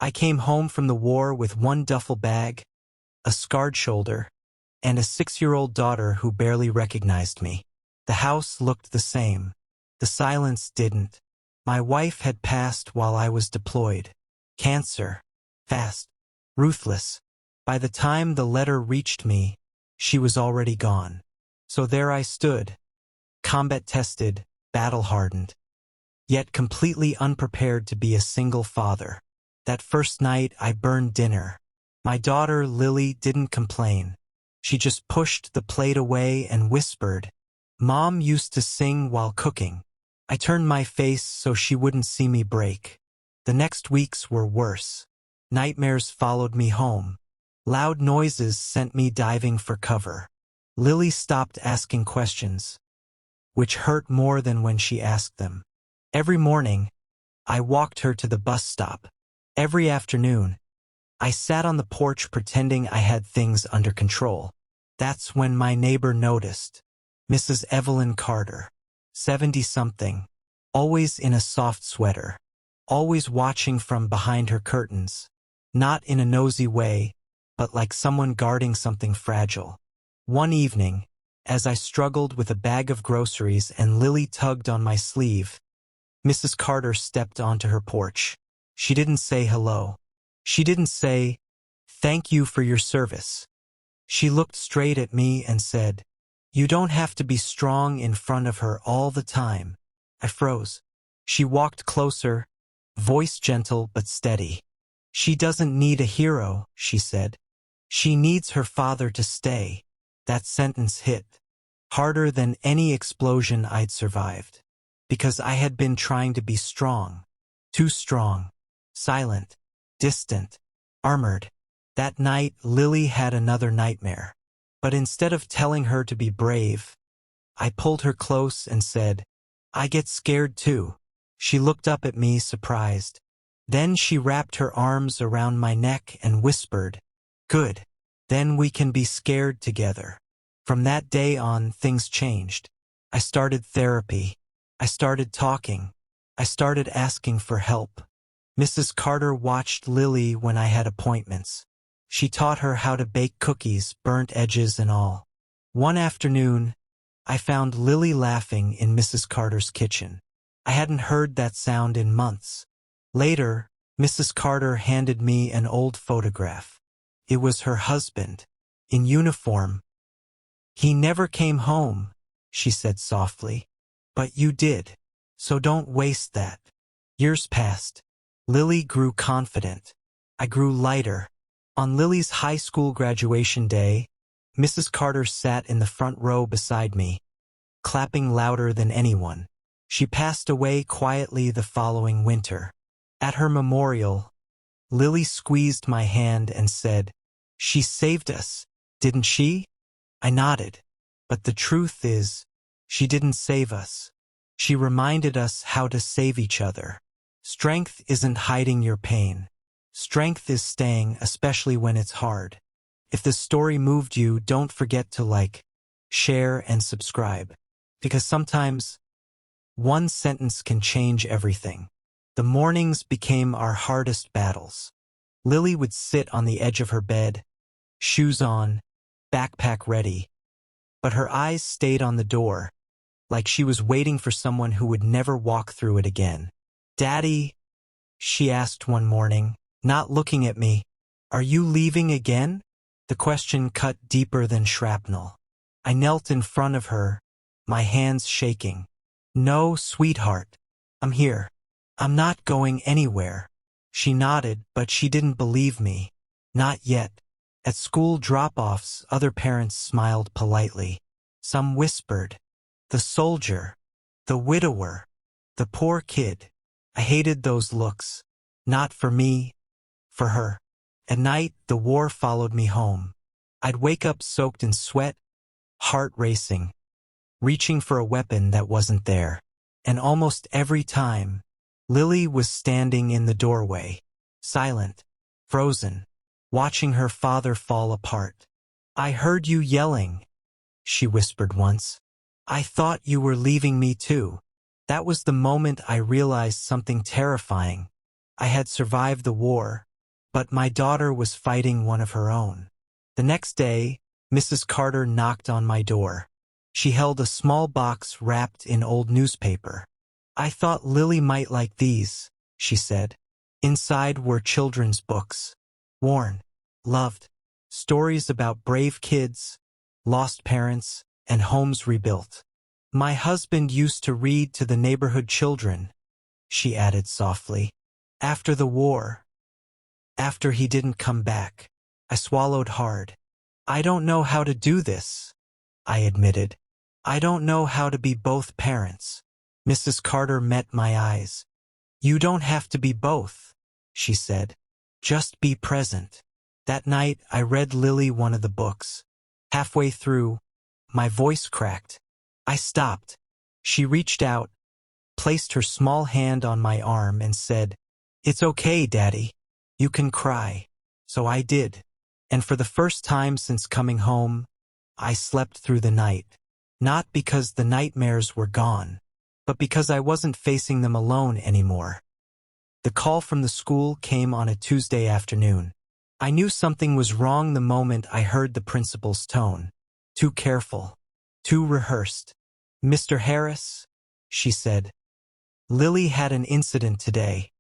I came home from the war with one duffel bag, a scarred shoulder, and a 6-year-old daughter who barely recognized me. The house looked the same. The silence didn't. My wife had passed while I was deployed. Cancer. Fast. Ruthless. By the time the letter reached me, she was already gone. So there I stood, combat-tested, battle-hardened, yet completely unprepared to be a single father. That first night I burned dinner. My daughter, Lily, didn't complain. She just pushed the plate away and whispered, "Mom used to sing while cooking." I turned my face so she wouldn't see me break. The next weeks were worse. Nightmares followed me home. Loud noises sent me diving for cover. Lily stopped asking questions, which hurt more than when she asked them. Every morning, I walked her to the bus stop. Every afternoon, I sat on the porch pretending I had things under control. That's when my neighbor noticed. Mrs. Evelyn Carter, 70-something, always in a soft sweater, always watching from behind her curtains, not in a nosy way, but like someone guarding something fragile. One evening, as I struggled with a bag of groceries and Lily tugged on my sleeve, Mrs. Carter stepped onto her porch. She didn't say hello. She didn't say, "Thank you for your service." She looked straight at me and said, "You don't have to be strong in front of her all the time." I froze. She walked closer, voice gentle but steady. "She doesn't need a hero," she said. "She needs her father to stay." That sentence hit harder than any explosion I'd survived, because I had been trying to be strong, too strong, silent, distant, armored. That night, Lily had another nightmare. But instead of telling her to be brave, I pulled her close and said, "I get scared too." She looked up at me, surprised. Then she wrapped her arms around my neck and whispered, "Good. Then we can be scared together." From that day on, things changed. I started therapy. I started talking. I started asking for help. Mrs. Carter watched Lily when I had appointments. She taught her how to bake cookies, burnt edges and all. One afternoon, I found Lily laughing in Mrs. Carter's kitchen. I hadn't heard that sound in months. Later, Mrs. Carter handed me an old photograph. It was her husband, in uniform. "He never came home," she said softly. "But you did. So don't waste that." Years passed. Lily grew confident. I grew lighter. On Lily's high school graduation day, Mrs. Carter sat in the front row beside me, clapping louder than anyone. She passed away quietly the following winter. At her memorial, Lily squeezed my hand and said, "She saved us, didn't she?" I nodded. But the truth is, she didn't save us. She reminded us how to save each other. Strength isn't hiding your pain. Strength is staying, especially when it's hard. If this story moved you, don't forget to like, share, and subscribe. Because sometimes, one sentence can change everything. The mornings became our hardest battles. Lily would sit on the edge of her bed, shoes on, backpack ready. But her eyes stayed on the door, like she was waiting for someone who would never walk through it again. "Daddy," she asked one morning, not looking at me, "are you leaving again?" The question cut deeper than shrapnel. I knelt in front of her, my hands shaking. "No, sweetheart. I'm here. I'm not going anywhere." She nodded, but she didn't believe me. Not yet. At school drop-offs, other parents smiled politely. Some whispered, "The soldier, the widower, the poor kid." I hated those looks. Not for me, for her. At night, the war followed me home. I'd wake up soaked in sweat, heart racing, reaching for a weapon that wasn't there. And almost every time, Lily was standing in the doorway, silent, frozen, watching her father fall apart. "I heard you yelling," she whispered once. "I thought you were leaving me too." That was the moment I realized something terrifying. I had survived the war, but my daughter was fighting one of her own. The next day, Mrs. Carter knocked on my door. She held a small box wrapped in old newspaper. "I thought Lily might like these," she said. Inside were children's books. Worn, loved, stories about brave kids, lost parents, and homes rebuilt. "My husband used to read to the neighborhood children," she added softly. "After the war. After he didn't come back." I swallowed hard. "I don't know how to do this," I admitted. "I don't know how to be both parents." Mrs. Carter met my eyes. "You don't have to be both," she said. "Just be present." That night, I read Lily one of the books. Halfway through, my voice cracked. I stopped. She reached out, placed her small hand on my arm and said, "It's okay, Daddy. You can cry." So I did. And for the first time since coming home, I slept through the night. Not because the nightmares were gone, but because I wasn't facing them alone anymore. The call from the school came on a Tuesday afternoon. I knew something was wrong the moment I heard the principal's tone. Too careful. Too rehearsed. "Mr. Harris," she said, "Lily had an incident today."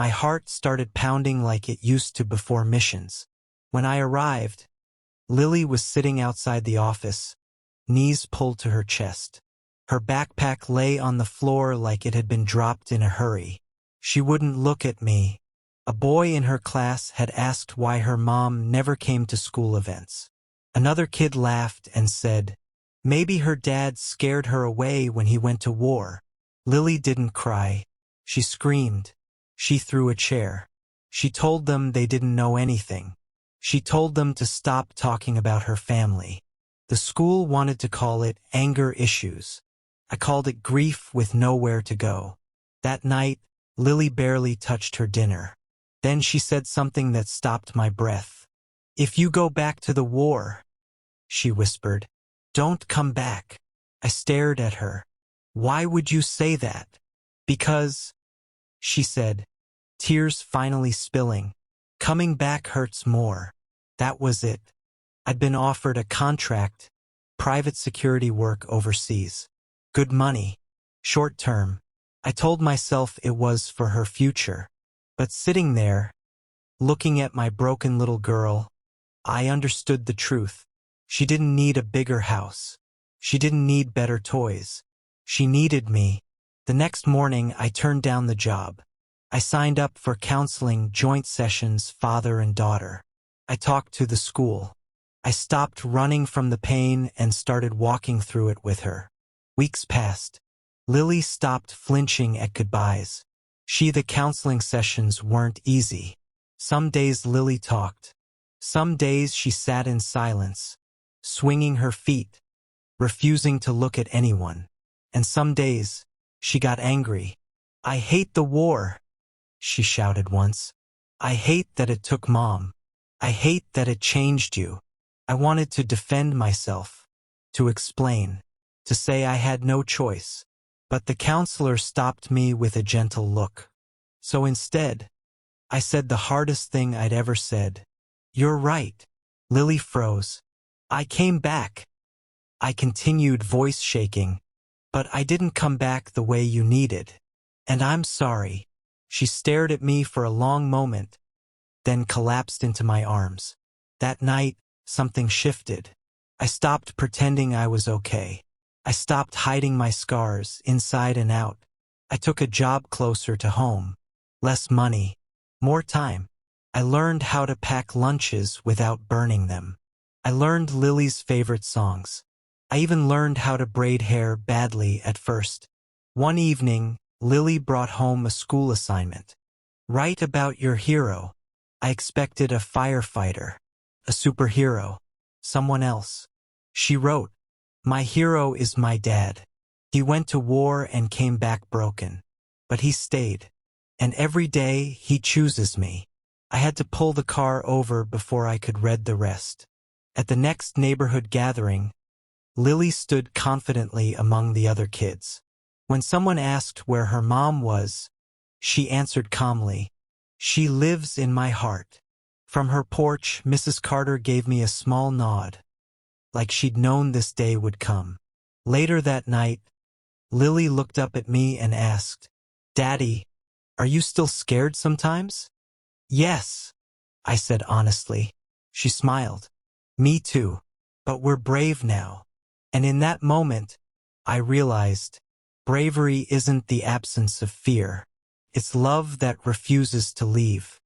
My heart started pounding like it used to before missions. When I arrived, Lily was sitting outside the office, knees pulled to her chest. Her backpack lay on the floor like it had been dropped in a hurry. She wouldn't look at me. A boy in her class had asked why her mom never came to school events. Another kid laughed and said, "Maybe her dad scared her away when he went to war." Lily didn't cry. She screamed. She threw a chair. She told them they didn't know anything. She told them to stop talking about her family. The school wanted to call it anger issues. I called it grief with nowhere to go. That night, Lily barely touched her dinner. Then she said something that stopped my breath. "If you go back to the war," she whispered, "don't come back." I stared at her. "Why would you say that?" "Because," she said, tears finally spilling, "coming back hurts more." That was it. I'd been offered a contract, private security work overseas. Good money, short term. I told myself it was for her future. But sitting there, looking at my broken little girl, I understood the truth. She didn't need a bigger house. She didn't need better toys. She needed me. The next morning, I turned down the job. I signed up for counseling joint sessions, father and daughter. I talked to the school. I stopped running from the pain and started walking through it with her. Weeks passed. Lily stopped flinching at goodbyes. The counseling sessions weren't easy. Some days Lily talked. Some days she sat in silence, swinging her feet, refusing to look at anyone. And some days, she got angry. "I hate the war," she shouted once. "I hate that it took Mom. I hate that it changed you." I wanted to defend myself, to explain, to say I had no choice. But the counselor stopped me with a gentle look. So instead, I said the hardest thing I'd ever said. "You're right." Lily froze. "I came back." I continued, voice shaking. "But I didn't come back the way you needed. And I'm sorry." She stared at me for a long moment, then collapsed into my arms. That night, something shifted. I stopped pretending I was okay. I stopped hiding my scars, inside and out. I took a job closer to home. Less money, more time. I learned how to pack lunches without burning them. I learned Lily's favorite songs. I even learned how to braid hair badly at first. One evening, Lily brought home a school assignment. "Write about your hero." I expected a firefighter, a superhero, someone else. She wrote, "My hero is my dad. He went to war and came back broken. But he stayed. And every day he chooses me." I had to pull the car over before I could read the rest. At the next neighborhood gathering, Lily stood confidently among the other kids. When someone asked where her mom was, she answered calmly, "She lives in my heart." From her porch, Mrs. Carter gave me a small nod, like she'd known this day would come. Later that night, Lily looked up at me and asked, "Daddy, are you still scared sometimes?" "Yes," I said honestly. She smiled. "Me too. But we're brave now." And in that moment, I realized bravery isn't the absence of fear. It's love that refuses to leave.